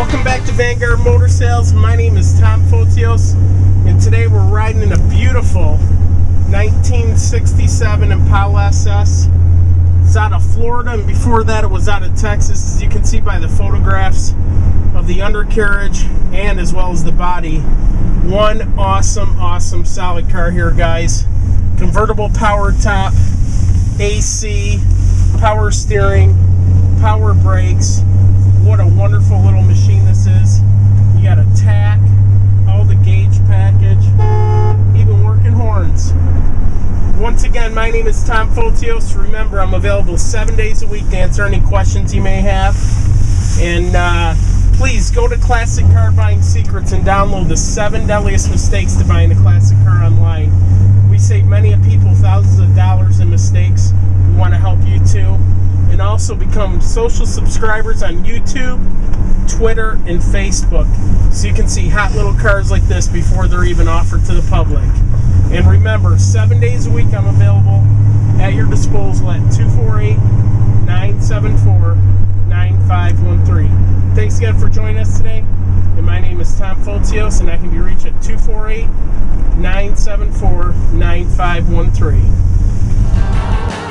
Welcome back to Vanguard Motor Sales. My name is Tom Fotios, and today we're riding in a beautiful 1967 Impala SS. It's out of Florida, and before that it was out of Texas, as you can see by the photographs of the undercarriage and as well as the body. One awesome solid car here, guys. Convertible power top, AC, power steering, power brakes. What a wonderful little machine this is. You got a tack, all the gauge package, even working horns. Once again, my name is Tom Fotios. Remember, I'm available 7 days a week to answer any questions you may have. And please go to Classic Car Buying Secrets and download the 7 deadliest mistakes to buying a classic car online. We save many people thousands of dollars in mistakes. We want to help you too. And also become social subscribers on YouTube, Twitter, and Facebook, so you can see hot little cars like this before they're even offered to the public. And remember, 7 days a week I'm available at your disposal at 248-974-9513. Thanks again for joining us today. And my name is Tom Fotios, and I can be reached at 248-974-9513.